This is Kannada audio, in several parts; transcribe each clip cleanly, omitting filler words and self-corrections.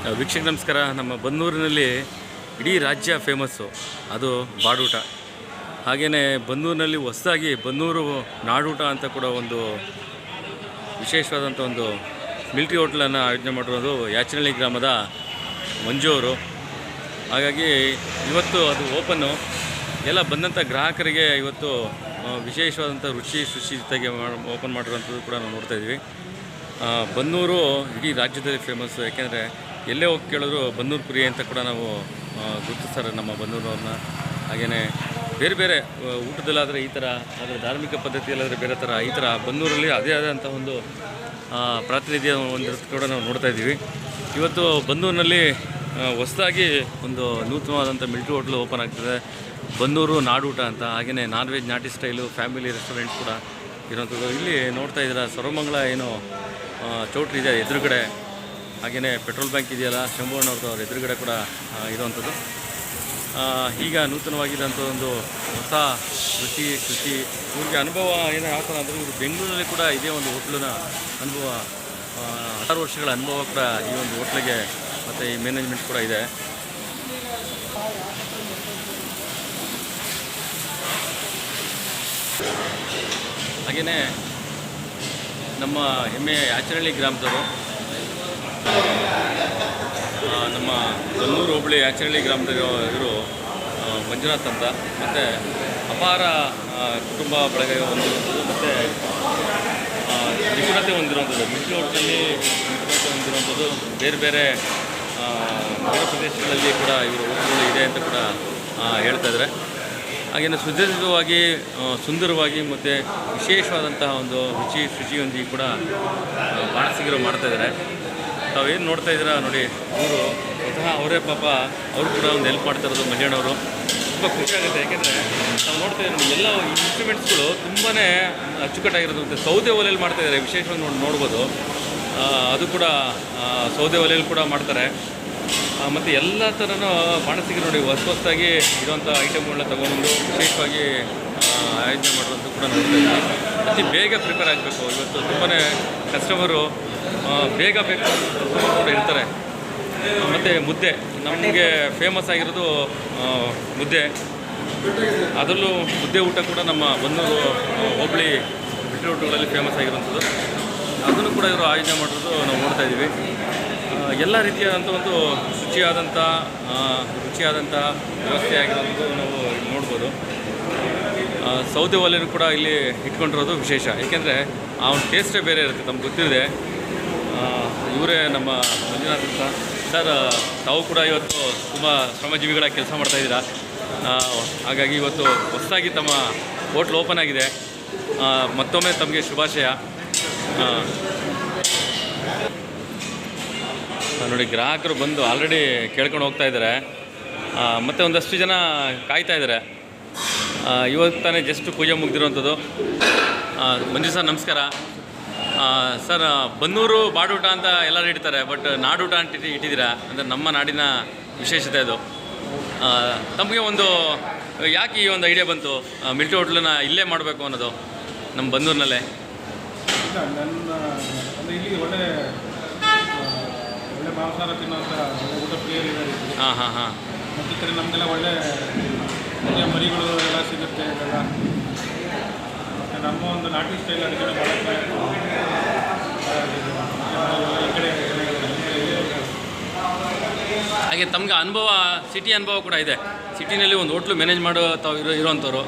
ವೀಕ್ಷಕ ನಮಸ್ಕಾರ. ನಮ್ಮ ಬನ್ನೂರಿನಲ್ಲಿ ಇಡೀ ರಾಜ್ಯ ಫೇಮಸ್ಸು ಅದು ಬಾಡೂಟ. ಹಾಗೆಯೇ ಬನ್ನೂರಿನಲ್ಲಿ ಹೊಸದಾಗಿ ಬನ್ನೂರು ನಾಡೂಟ ಅಂತ ಕೂಡ ಒಂದು ವಿಶೇಷವಾದಂಥ ಒಂದು ಮಿಲ್ಟ್ರಿ ಹೋಟ್ಲನ್ನು ಆಯೋಜನೆ ಮಾಡಿರೋದು ಯಾಚನಹಳ್ಳಿ ಗ್ರಾಮದ ಮಂಜು ಅವರು. ಹಾಗಾಗಿ ಇವತ್ತು ಅದು ಓಪನ್ನು. ಎಲ್ಲ ಬಂದಂಥ ಗ್ರಾಹಕರಿಗೆ ಇವತ್ತು ವಿಶೇಷವಾದಂಥ ರುಚಿ ಜೊತೆಗೆ ಓಪನ್ ಮಾಡಿರೋಂಥದ್ದು ಕೂಡ ನಾವು ನೋಡ್ತಾಯಿದ್ವಿ. ಬನ್ನೂರು ಇಡೀ ರಾಜ್ಯದಲ್ಲಿ ಫೇಮಸ್ಸು. ಯಾಕೆಂದರೆ ಎಲ್ಲೇ ಹೋಗಿ ಕೇಳಿದ್ರು ಬನ್ನೂರು ಪುರಿ ಅಂತ ಕೂಡ ನಾವು ಗುರುತಿಸ್ತಾರೆ ನಮ್ಮ ಬನ್ನೂರವ್ರನ್ನ. ಹಾಗೆಯೇ ಬೇರೆ ಬೇರೆ ಊಟದಲ್ಲಾದರೆ ಈ ಥರ, ಆದರೆ ಧಾರ್ಮಿಕ ಪದ್ಧತಿಯಲ್ಲಾದರೆ ಬೇರೆ ಥರ, ಈ ಥರ ಬನ್ನೂರಲ್ಲಿ ಅದೇ ಆದಂಥ ಒಂದು ಪ್ರಾತಿನಿಧ್ಯ ಒಂದಿರೋದು ಕೂಡ ನಾವು ನೋಡ್ತಾಯಿದ್ದೀವಿ. ಇವತ್ತು ಬನ್ನೂರಿನಲ್ಲಿ ಹೊಸದಾಗಿ ಒಂದು ನೂತನವಾದಂಥ ಮಿಲ್ಟ್ರಿ ಹೋಟ್ಲು ಓಪನ್ ಆಗ್ತದೆ, ಬನ್ನೂರು ನಾಡೂಟ ಅಂತ. ಹಾಗೆಯೇ ನಾನ್ ವೆಜ್ ನಾಟಿ ಸ್ಟೈಲು ಫ್ಯಾಮಿಲಿ ರೆಸ್ಟೋರೆಂಟ್ ಕೂಡ ಇರೋಂಥದ್ದು. ಇಲ್ಲಿ ನೋಡ್ತಾ ಇದ್ದೀರಾ, ಸರ್ವಮಂಗಳ ಏನು ಚೌಟ್ರಿ ಇದೆ ಎದುರುಗಡೆ. ಹಾಗೆಯೇ ಪೆಟ್ರೋಲ್ ಬ್ಯಾಂಕ್ ಇದೆಯಲ್ಲ, ಶಂಭುವಣ್ಣವ್ರದ್ದು, ಅವ್ರ ಎದುರುಗಡೆ ಕೂಡ ಇರುವಂಥದ್ದು. ಈಗ ನೂತನವಾಗಿರೋಂಥ ಒಂದು ಹೊಸ ರುಚಿ ಇವ್ರಿಗೆ ಅನುಭವ ಏನೋ ಯಾವ ಥರ ಅಂದರೆ, ಇವರು ಬೆಂಗಳೂರಲ್ಲಿ ಕೂಡ ಇದೇ ಒಂದು ಹೋಟ್ಲಿನ ಅನುಭವ, 16 ವರ್ಷಗಳ ಅನುಭವ ಕೂಡ ಈ ಒಂದು ಹೋಟ್ಲಿಗೆ ಮತ್ತು ಈ ಮ್ಯಾನೇಜ್ಮೆಂಟ್ ಕೂಡ ಇದೆ. ಹಾಗೆಯೇ ನಮ್ಮ ಹೆಮ್ಮೆಯ ಯಾಚನಹಳ್ಳಿ ಗ್ರಾಮದವರು, ನಮ್ಮ ಬನ್ನೂರು ಹೋಬಳಿ ಯಾಚನಹಳ್ಳಿ ಗ್ರಾಮದ ಇವರು ಮಂಜುನಾಥ್ ಅಂತ, ಮತ್ತು ಅಪಾರ ಕುಟುಂಬ ಬಳಗ ಹೊಂದಿರುವಂಥದ್ದು, ಮತ್ತು ನಿಪುಣತೆ ಹೊಂದಿರುವಂಥದ್ದು, ಮಿಲ್ಟ್ರಿ ಹೋಟ್ಲಲ್ಲಿ ನಿಪುಣತೆ ಹೊಂದಿರುವಂಥದ್ದು. ಬೇರೆ ಬೇರೆ ನಗರ ಪ್ರದೇಶಗಳಲ್ಲಿ ಕೂಡ ಇವರು ಹೋಟ್ಲುಗಳು ಇದೆ ಅಂತ ಕೂಡ ಹೇಳ್ತಾಯಿದ್ದಾರೆ. ಹಾಗೆಯೇ ಸುಸಜ್ಜಿತವಾಗಿ, ಸುಂದರವಾಗಿ ಮತ್ತು ವಿಶೇಷವಾದಂತಹ ಒಂದು ಶುಚಿಯೊಂದಿಗೆ ಕೂಡ ಬಾಣಸಿಗರು ಮಾಡ್ತಾಯಿದ್ದಾರೆ. ತಾವೇನು ನೋಡ್ತಾ ಇದ್ದೀರಾ ನೋಡಿ, ಇವರು ಸ್ವತಃ ಅವರೇ ಪಾಪ ಅವರು ಕೂಡ ಒಂದು ಹೆಲ್ಪ್ ಮಾಡ್ತಾ ಇರೋದು ಮಂಜಣ್ಣವರು. ತುಂಬ ಖುಷಿಯಾಗುತ್ತೆ. ಯಾಕೆಂದರೆ ನಾವು ನೋಡ್ತಾ ಇದ್ದೀವಿ ಎಲ್ಲ ಇನ್ಸ್ಟ್ರೂಮೆಂಟ್ಸ್ಗಳು ತುಂಬಾ ಅಚ್ಚುಕಟ್ಟಾಗಿರೋದು. ಮತ್ತು ಸೌದೆ ಒಲೆಯಲ್ಲಿ ಮಾಡ್ತಾಯಿದ್ದಾರೆ, ವಿಶೇಷವಾಗಿ ನೋಡ್ಬೋದು. ಅದು ಕೂಡ ಸೌದೆ ಒಲೆಯಲ್ಲಿ ಕೂಡ ಮಾಡ್ತಾರೆ. ಮತ್ತು ಎಲ್ಲ ಥರನೂ ಬಾಣಸಿಗರು ನೋಡಿ ಹೊಸದಾಗಿ ಇರುವಂಥ ಐಟಮ್ಗಳನ್ನ ತೊಗೊಂಡು ವಿಶೇಷವಾಗಿ ಆಯೋಜನೆ ಮಾಡೋದು ಕೂಡ ನೋಡ್ತಾ ಇದ್ದೀವಿ. ಅತಿ ಬೇಗ ಪ್ರಿಪೇರ್ ಆಗಬೇಕು. ಇವತ್ತು ತುಂಬಾ ಕಸ್ಟಮರು ಬೇಗ ಬೇಕು ಕೂಡ ಇರ್ತಾರೆ. ಮತ್ತು ಮುದ್ದೆ ನಮಗೆ ಫೇಮಸ್ ಆಗಿರೋದು ಮುದ್ದೆ. ಅದರಲ್ಲೂ ಮುದ್ದೆ ಊಟ ಕೂಡ ನಮ್ಮ ಬನ್ನೂರು ಹೋಬಳಿ ಮಿಲ್ಟ್ರಿ ಹೋಟ್ಲುಗಳಲ್ಲಿ ಫೇಮಸ್ ಆಗಿರುವಂಥದ್ದು. ಅದನ್ನು ಕೂಡ ಇವರು ಆಯೋಜನೆ ಮಾಡಿರೋದು ನಾವು ನೋಡ್ತಾ ಇದ್ದೀವಿ. ಎಲ್ಲ ರೀತಿಯಾದಂಥ ಒಂದು ರುಚಿಯಾದಂಥ ವ್ಯವಸ್ಥೆ ಆಗಿರೋದು ನಾವು ನೋಡ್ಬೋದು. ಸೌದೆ ಒಲೆಯೂ ಕೂಡ ಇಲ್ಲಿ ಇಟ್ಕೊಂಡಿರೋದು ವಿಶೇಷ. ಏಕೆಂದರೆ ಆ ಒಂದು ಟೇಸ್ಟೇ ಬೇರೆ ಇರುತ್ತೆ. ತಮ್ಗೆ ಗೊತ್ತಿದೆ, ಇವರೇ ನಮ್ಮ ಮಂಜುನಾಥ್ ಅಂತ ಸರ್. ತಾವು ಕೂಡ ಇವತ್ತು ತುಂಬ ಶ್ರಮಜೀವಿಗಳಾಗಿ ಕೆಲಸ ಮಾಡ್ತಾಯಿದ್ದೀರಾ. ಹಾಗಾಗಿ ಇವತ್ತು ಹೊಸದಾಗಿ ತಮ್ಮ ಹೋಟ್ಲ್ ಓಪನ್ ಆಗಿದೆ. ಮತ್ತೊಮ್ಮೆ ತಮಗೆ ಶುಭಾಶಯ. ನೋಡಿ, ಗ್ರಾಹಕರು ಬಂದು ಆಲ್ರೆಡಿ ಕೇಳ್ಕೊಂಡು ಹೋಗ್ತಾ ಇದ್ದಾರೆ. ಮತ್ತು ಒಂದಷ್ಟು ಜನ ಕಾಯ್ತಾ ಇದ್ದಾರೆ. ಇವತ್ತು ತಾನೇ ಜಸ್ಟ್ ಪೂಜೆ ಮುಗ್ದಿರೋವಂಥದ್ದು. ಮಂಜು ಸರ್ ನಮಸ್ಕಾರ. ಸರ್, ಬನ್ನೂರು ಬಾಡೂಟ ಅಂತ ಎಲ್ಲರೂ ಇಡ್ತಾರೆ, ಬಟ್ ನಾಡೂಟ ಅಂತ ಇಟ್ಟಿದ್ದೀರಾ. ಅಂದರೆ ನಮ್ಮ ನಾಡಿನ ವಿಶೇಷತೆ ಅದು. ತಮಗೆ ಒಂದು ಯಾಕೆ ಈ ಒಂದು ಐಡಿಯಾ ಬಂತು ಮಿಲ್ಟ್ರಿ ಹೋಟ್ಲನ್ನ ಇಲ್ಲೇ ಮಾಡಬೇಕು ಅನ್ನೋದು ನಮ್ಮ ಬನ್ನೂರಿನಲ್ಲೇ? ಇಲ್ಲಿ ಒಳ್ಳೆ ಮಾಂಸಾಹಾರ ತಿನ್ನೋಂಥ ಊಟ ಪ್ರಿಯರಿದ್ದಾರೆ. ಮತ್ತು ಈ ಕಡೆ ನಮಗೆಲ್ಲ ಒಳ್ಳೆ ಮರಿಗಳು ಎಲ್ಲ ಸಿಗುತ್ತೆ. ಇದೆಲ್ಲ ಮತ್ತು ನಮ್ಮ ಒಂದು ನಾಟಿ ಸ್ಟೈಲ್ ಅದಕ್ಕೆ ಈ ಕಡೆ. ಹಾಗೆ ತಮಗೆ ಅನುಭವ, ಸಿಟಿ ಅನುಭವ ಕೂಡ ಇದೆ. ಸಿಟಿನಲ್ಲಿ ಒಂದು ಹೋಟ್ಲು ಮ್ಯಾನೇಜ್ ಮಾಡೋ ತಾವು ಇರೋವಂಥವ್ರು,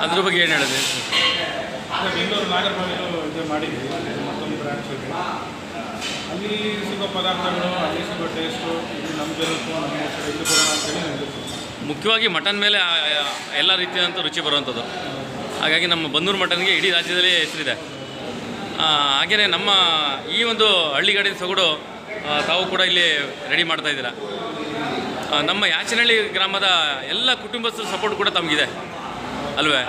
ಅದ್ರ ಬಗ್ಗೆ ಏನು ಹೇಳಿದೆ? ಬೆಂಗಳೂರು ನಾಗರಬಾವಿಲು ಇದು ಮಾಡಿದ್ವಿ, ಮತ್ತೊಂದು ಬ್ರಾಂಚ್ ಇದೆ. ಅಲ್ಲಿ ಸಿಗೋ ಪದಾರ್ಥಗಳು, ಅಲ್ಲಿ ಸಿಗೋ ಟೇಸ್ಟು ಇಲ್ಲಿ ನಮಗೆ ನಮ್ಮ ಇಲ್ಲಿ ಬರೋಣ ಅಂತೇಳಿ. ಮುಖ್ಯವಾಗಿ ಮಟನ್ ಮೇಲೆ ಎಲ್ಲ ರೀತಿಯಾದಂಥ ರುಚಿ ಬರುವಂಥದ್ದು. ಹಾಗಾಗಿ ನಮ್ಮ ಬನ್ನೂರು ಮಟನ್ಗೆ ಇಡೀ ರಾಜ್ಯದಲ್ಲಿ ಹೆಸರಿದೆ. ಹಾಗೆಯೇ ನಮ್ಮ ಈ ಒಂದು ಹಳ್ಳಿಗಾಡಿನ ಸೊಗಡು ತಾವು ಕೂಡ ಇಲ್ಲಿ ರೆಡಿ ಮಾಡ್ತಾಯಿದ್ದೀರಾ. ನಮ್ಮ ಯಾಚನಹಳ್ಳಿ ಗ್ರಾಮದ ಎಲ್ಲ ಕುಟುಂಬಸ್ಥರ ಸಪೋರ್ಟ್ ಕೂಡ ತಮಗಿದೆ ಅಲ್ವೇ?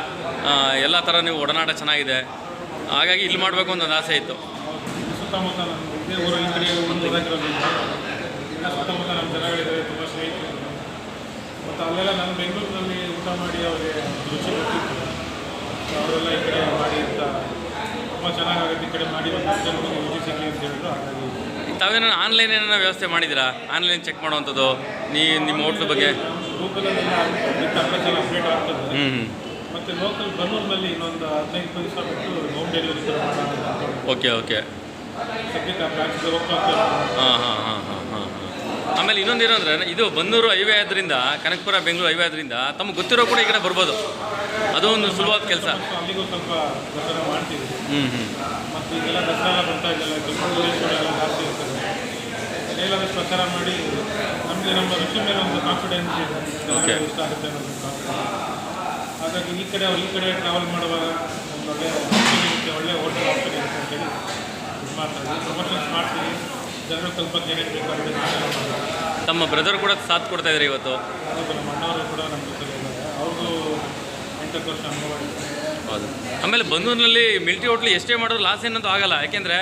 ಎಲ್ಲ ಥರ ನೀವು ಒಡನಾಟ ಚೆನ್ನಾಗಿದೆ. ಹಾಗಾಗಿ ಇಲ್ಲಿ ಮಾಡಬೇಕು ಅಂತ ಒಂದು ಆಸೆ ಇತ್ತು. ಸುತ್ತಮುತ್ತ ಇದೇ ಊರು, ಈ ಕಡೆ ಒಂದು ಊರಾಗಿರೋದ್ರಿಂದ ಸುತ್ತಮುತ್ತ ನಮ್ಮ ಜನಗಳಿದ್ದಾರೆ, ತುಂಬ ಸ್ನೇಹಿತರು. ಮತ್ತು ಅಲ್ಲೆಲ್ಲ ನಮ್ಮ ಬೆಂಗಳೂರಿನಲ್ಲಿ ಊಟ ಮಾಡಿ ಅವರಿಗೆ ರುಚಿ ಗೊತ್ತಿತ್ತು. ಅವರೆಲ್ಲ ಈ ಕಡೆ ಮಾಡಿ ಅಂತ ತುಂಬ ಚೆನ್ನಾಗಾಗುತ್ತೆ, ಈ ಕಡೆ ಮಾಡಿ ಒಂದು ಜನರಿಗೆ ರುಚಿ ಸಿಗಲಿ ಅಂತ ಹೇಳಿದ್ರು. ಹಾಗಾಗಿ ತಾವೇನೋ ಆನ್ಲೈನ್ ಏನಾರ ವ್ಯವಸ್ಥೆ ಮಾಡಿದ್ದೀರಾ? ಆನ್ಲೈನ್ ಚೆಕ್ ಮಾಡುವಂಥದ್ದು ನಿಮ್ಮ ಹೋಟ್ಲ್ ಬಗ್ಗೆ? ಗೂಗಲಲ್ಲೆಲ್ಲ ಅಪ್ಲಿಕೇಶನ್ ಅಪ್ಡೇಟ್ ಆಗ್ತದೆ. ಹ್ಞೂ. ಮತ್ತು ಲೋಕಲ್ ಬನ್ನೂರಿನಲ್ಲಿ ಇನ್ನೊಂದು 15 ದಿವಸ ಬಿಟ್ಟು ಹೋಮ್ ಡೆಲಿವರಿ ಥರ ಮಾಡೋಣ. Okay okay. ಸದ್ಯಕ್ಕೆ ಆ ಬ್ರಾಂಚ್ಗೆ ಹೋಗ್ತಾ ಹಾಂ ಹಾಂ ಹಾಂ ಹಾಂ ಹಾಂ. ಆಮೇಲೆ ಇನ್ನೊಂದೇನು ಅಂದರೆ, ಇದು ಬನ್ನೂರು ಹೈವೇ ಆದ್ರಿಂದ, ಕನಕಪುರ ಬೆಂಗಳೂರು ಹೈವೇ ಆದ್ರಿಂದ ತಮಗೆ ಗೊತ್ತಿರೋ ಕೂಡ ಈ ಕಡೆ ಬರ್ಬೋದು. ಅದು ಒಂದು ಸುಲಭವಾದ ಕೆಲಸ. ಅಲ್ಲಿಗೂ ಸ್ವಲ್ಪ ದಸರಾ ಮಾಡ್ತೀವಿ. ಹ್ಞೂ. ಮತ್ತು ಈಗೆಲ್ಲ ದಸರಾ ಎಲ್ಲ ಬರ್ತಾ ಇದೆಯಲ್ಲ, ತುಮಕೂರು ಎಲ್ಲ ಜಾಸ್ತಿ ಇರ್ತದೆ. ಎಲ್ಲಾದರೂ ಪ್ರಚಾರ ಮಾಡಿ ನಮಗೆ ನಮ್ಮ ರುಚಿ ಮೇಲೆ ಒಂದು ಕಾನ್ಫಿಡೆನ್ಸ್ ಇದೆ, ಓಕೆ. ಇಷ್ಟ ಆಗುತ್ತೆ ಅನ್ನೋದು ಕಾನ್ಫಿಡೆನ್ಸ್. ಹಾಗಾಗಿ ಈ ಕಡೆ ಟ್ರಾವೆಲ್ ಮಾಡುವಾಗ ಒಂದು ಒಳ್ಳೆ ಆಪ್ಷನ್ ಇರುತ್ತೆ, ಒಳ್ಳೆ ಹೋಟೆಲ್ ಆಪ್ಷನ್ ಇರುತ್ತೆ ಅಂತೇಳಿ ಇದು ಮಾಡ್ತಾರೆ. ಪ್ರಮೋಷನ್ಸ್ ಮಾಡ್ತೀವಿ, ಜನರು ಸ್ವಲ್ಪ ಏನೇನು ಬೇಕಾಗುತ್ತೆ ತಮ್ಮ ಬ್ರದರ್ ಕೂಡ ಸಾಥ್ ಕೊಡ್ತಾ ಇದ್ದಾರೆ ಇವತ್ತು. ಹೌದು, ನಮ್ಮ ಅಣ್ಣವರು ಕೂಡ ನಮ್ಮ ಜೊತೆ ಇದ್ದಾರೆ. ಅವ್ರಿಗೂ 8 ವರ್ಷ ಅನುಭವ ಇದೆ. ಹೌದು. ಆಮೇಲೆ ಬನ್ನೂರಿನಲ್ಲಿ ಮಿಲ್ಟ್ರಿ ಹೋಟ್ಲು ಎಷ್ಟೇ ಮಾಡೋದು ಲಾಸ್ ಏನಂತೂ ಆಗಲ್ಲ. ಯಾಕೆಂದರೆ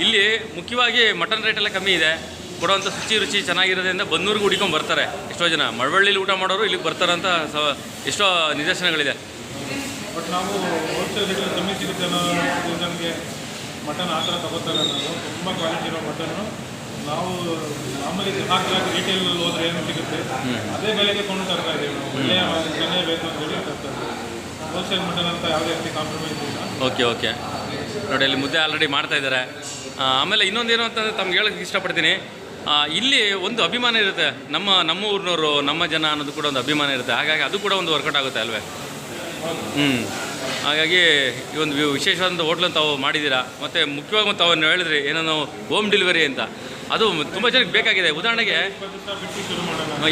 ಇಲ್ಲಿ ಮುಖ್ಯವಾಗಿ ಮಟನ್ ರೇಟ್ ಎಲ್ಲ ಕಮ್ಮಿ ಇದೆ, ಕೊಡುವಂಥ ರುಚಿ ಚೆನ್ನಾಗಿರೋದ್ರಿಂದ ಬನ್ನೂರಿಗೆ ಹುಡ್ಕೊಂಡು ಬರ್ತಾರೆ ಎಷ್ಟೋ ಜನ. ಮಳವಳ್ಳಿಲಿ ಊಟ ಮಾಡೋರು ಇಲ್ಲಿಗೆ ಬರ್ತಾರಂತ ಎಷ್ಟೋ ನಿದರ್ಶನಗಳಿದೆ. ಬಟ್ ನಾವು ಹೋಲ್ಸೇಲ್ ರೇಟಲ್ಲಿ ಕಮ್ಮಿ ಸಿಗುತ್ತೆ ಅನ್ನೋ ರೀಸನ್ಗೆ ಮಟನ್ ಆ ಥರ ತಗೋತಾರೆ. ನಾವು ತುಂಬ ಕ್ವಾಲಿಟಿ ಇರೋ ಮಟನ್ನು ನಾವು ಮಾಮೂಲಿ ಗ್ರಾಹಕರಾಗಿ ರಿಟೇಲಲ್ಲಿ ಹೋದ್ರೆ ಏನು ಸಿಗುತ್ತೆ ಅದೇ ಬೆಲೆಗೆ ಕೊಂಡು ತರ್ತಾ ಇದ್ದೀವಿ. ನಾವು ಒಳ್ಳೆಯ ಮಟನ್ನೇ ಬೇಕು ಅಂತ ಹೇಳಿ ತರ್ತಾ ಇದ್ದೀವಿ. ಹೋಲ್ಸೇಲ್ ಮಟನ್ ಅಂತ ಯಾವುದೇ ರೀತಿ ಕಾಂಪ್ರಮೈಸ್ ಇಲ್ಲ. Okay okay. ನೋಡಿ ಅಲ್ಲಿ ಮುದ್ದೆ ಆಲ್ರೆಡಿ ಮಾಡ್ತಾ ಇದ್ದಾರೆ. ಆಮೇಲೆ ಇನ್ನೊಂದೇನು ಅಂತಂದರೆ ತಮ್ಗೆ ಹೇಳೋಕ್ಕೆ ಇಷ್ಟಪಡ್ತೀನಿ, ಇಲ್ಲಿ ಒಂದು ಅಭಿಮಾನ ಇರುತ್ತೆ, ನಮ್ಮ ಊರಿನವರು ನಮ್ಮ ಜನ ಅನ್ನೋದು ಕೂಡ ಒಂದು ಅಭಿಮಾನ ಇರುತ್ತೆ. ಹಾಗಾಗಿ ಅದು ಕೂಡ ಒಂದು ವರ್ಕೌಟ್ ಆಗುತ್ತೆ ಅಲ್ವೇ? ಹಾಗಾಗಿ ಈ ಒಂದು ವಿಶೇಷವಾದಂಥ ಹೋಟ್ಲನ್ನು ತಾವು ಮಾಡಿದ್ದೀರಾ. ಮತ್ತು ಮುಖ್ಯವಾಗಿ ತಾವು ಹೇಳಿದ್ರಿ ಏನೋ ಹೋಮ್ ಡೆಲಿವರಿ ಅಂತ, ಅದು ತುಂಬ ಜನಕ್ಕೆ ಬೇಕಾಗಿದೆ. ಉದಾಹರಣೆಗೆ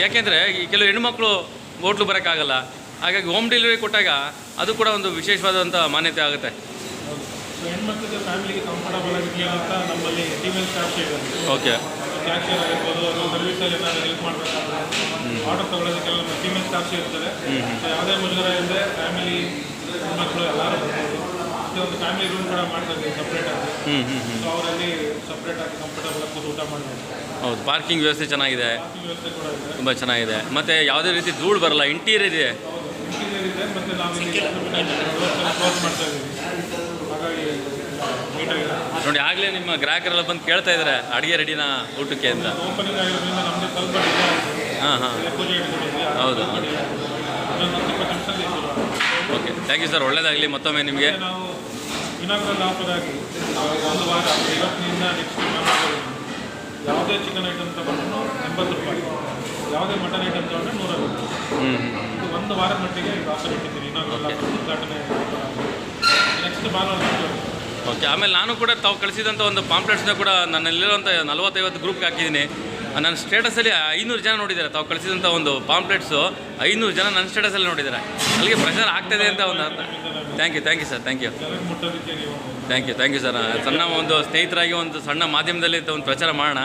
ಯಾಕೆಂದರೆ ಈ ಕೆಲವು ಹೆಣ್ಮಕ್ಳು ಹೋಟ್ಲು ಬರೋಕ್ಕಾಗಲ್ಲ, ಹಾಗಾಗಿ ಹೋಮ್ ಡೆಲಿವರಿ ಕೊಟ್ಟಾಗ ಅದು ಕೂಡ ಒಂದು ವಿಶೇಷವಾದಂಥ ಮಾನ್ಯತೆ ಆಗುತ್ತೆ. ಹೆಣ್ಮಕ್ಳಿಗೆ ಫ್ಯಾಮಿಲಿಗೆ ಕಂಫರ್ಟಬಲ್ ಆಗಿರಲಿ ಅಂತ ನಮ್ಮಲ್ಲಿ ಫೀಮೇಲ್ ಸ್ಟಾಫ್ ಇದೆ. ಓಕೆ. ಕ್ಯಾಶಿಯರ್ ಆಗಿರ್ಬೋದು, ಅಥವಾ ಸರ್ವಿಸಲ್ಲಿ ಏನಾದರೂ ಹೆಲ್ಪ್ ಮಾಡಬೇಕಾದ್ರೆ ಆರ್ಡರ್ ತೊಗೊಳೋದಕ್ಕೆಲ್ಲ ನಮ್ಮ ಫೀಮೇಲ್ ಸ್ಟಾಫ್ ಇರ್ತಾರೆ. ಸೊ ಯಾವುದೇ ಮುಜುಗರ ಇಲ್ಲದೆ ಫ್ಯಾಮಿಲಿ ಹೆಣ್ಮಕ್ಳು ಎಲ್ಲರೂ ಬರ್ಬೋದು. ಮತ್ತು ಒಂದು ಫ್ಯಾಮಿಲಿ ರೂಮ್ ಕೂಡ ಮಾಡ್ತಾ ಇದ್ದೀವಿ ಸಪ್ರೇಟಾಗಿ. ಸೊ ಅವರಲ್ಲಿ ಸಪ್ರೇಟಾಗಿ ಕಂಫರ್ಟಬಲ್ ಆಗಿ ಊಟ ಮಾಡಬೇಕು. ಹೌದು, ಪಾರ್ಕಿಂಗ್ ವ್ಯವಸ್ಥೆ ಚೆನ್ನಾಗಿದೆ, ವ್ಯವಸ್ಥೆ ಕೂಡ ಇದೆ, ತುಂಬ ಚೆನ್ನಾಗಿದೆ. ಮತ್ತು ಯಾವುದೇ ರೀತಿ ಧೂಳು ಬರಲ್ಲ, ಇಂಟೀರಿಯರ್ ಇದೆ. ಇಂಟೀರಿಯರ್ ಇದೆ. ಮತ್ತು ನಾವು ಕ್ಲೋಸ್ ಮಾಡ್ತಾ ಇದ್ದೀವಿ, ಹಾಗಾಗಿ ನೀಟಾಗಿದೆ. ನೋಡಿ ಆಗಲೇ ನಿಮ್ಮ ಗ್ರಾಹಕರೆಲ್ಲ ಬಂದು ಕೇಳ್ತಾ ಇದ್ದಾರೆ ಅಡುಗೆ ರೆಡಿನಾ ಊಟಕ್ಕೆ ಅಂತ. ಓಪನಿಂಗ್ ಆಗಿರೋದ್ರಿಂದ ನಮಗೆ ಸ್ವಲ್ಪ ಡಿಲೇ ಆಯಿತು. ಹಾಂ ಪೂಜೆ ಇಟ್ಕೊಂಡಿದ್ವಿ. ಹೌದು. ಇನ್ನೊಂದು 20 ನಿಮಿಷದಲ್ಲಿ ಓಕೆ, ಥ್ಯಾಂಕ್ ಯು ಸರ್, ಒಳ್ಳೆಯದಾಗಲಿ ಮತ್ತೊಮ್ಮೆ ನಿಮಗೆ. ನಾವು ಇನಾಗ್ರಲ್ ಆಫರ್ ಆಗಿ ಒಂದು ವಾರ ಇವತ್ತಿನಿಂದ ನೆಕ್ಸ್ಟ್ ಯಾವುದೇ ಚಿಕನ್ ಐಟಮ್ ತಗೊಂಡ್ರು 80 ರೂಪಾಯಿ, ಯಾವುದೇ ಮಟನ್ ಐಟಮ್ ತಗೊಂಡ್ರೆ 150. ಒಂದು ವಾರದ ಮಟ್ಟಿಗೆ ಇದು ಆಫರ್ ಇಟ್ಟಿದ್ದೀವಿ. ಇನಾಗ್ರಲ್ ಆಫರ್ ಉದ್ಘಾಟನೆ ನೆಕ್ಸ್ಟ್ ಭಾನುವಾರ. ಓಕೆ. ಆಮೇಲೆ ನಾನು ಕೂಡ ತಾವು ಕಳಿಸಿದಂಥ ಒಂದು ಪಾಂಪ್ಲೆಟ್ಸ್ನ ಕೂಡ ನನ್ನಲ್ಲಿರುವಂಥ 40-50 ಗ್ರೂಪ್ಗೆ ಹಾಕಿದ್ದೀನಿ. ನನ್ನ ಸ್ಟೇಟಸಲ್ಲಿ 500 ಜನ ನೋಡಿದ್ದಾರೆ. ತಾವು ಕಳಿಸಿದಂಥ ಒಂದು ಪಾಂಪ್ಲೆಟ್ಸು 500 ಜನ ನನ್ನ ಸ್ಟೇಟಸಲ್ಲಿ ನೋಡಿದ್ದಾರೆ. ಅಲ್ಲಿಗೆ ಪ್ರಚಾರ ಆಗ್ತಾಯಿದೆ ಅಂತ ಒಂದು ಅರ್ಥ. Thank you sir, thank you sir. ಸಣ್ಣ ಒಂದು ಸ್ನೇಹಿತರಾಗಿ ಒಂದು ಸಣ್ಣ ಮಾಧ್ಯಮದಲ್ಲಿ ಒಂದು ಪ್ರಚಾರ ಮಾಡೋಣ.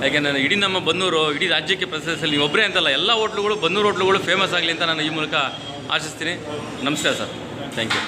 ಯಾಕೆಂದರೆ ಇಡೀ ನಮ್ಮ ಬನ್ನೂರು ಇಡೀ ರಾಜ್ಯಕ್ಕೆ ಪ್ರಶಸ್ತಿ, ನೀವು ಒಬ್ಬರೇ ಅಂತಲ್ಲ, ಎಲ್ಲ ಹೋಟ್ಲುಗಳು ಬನ್ನೂರು ಹೋಟ್ಲುಗಳು ಫೇಮಸ್ ಆಗಲಿ ಅಂತ ನಾನು ಈ ಮೂಲಕ ಆಶಿಸ್ತೀನಿ. ನಮಸ್ಕಾರ ಸರ್, ಥ್ಯಾಂಕ್ ಯು.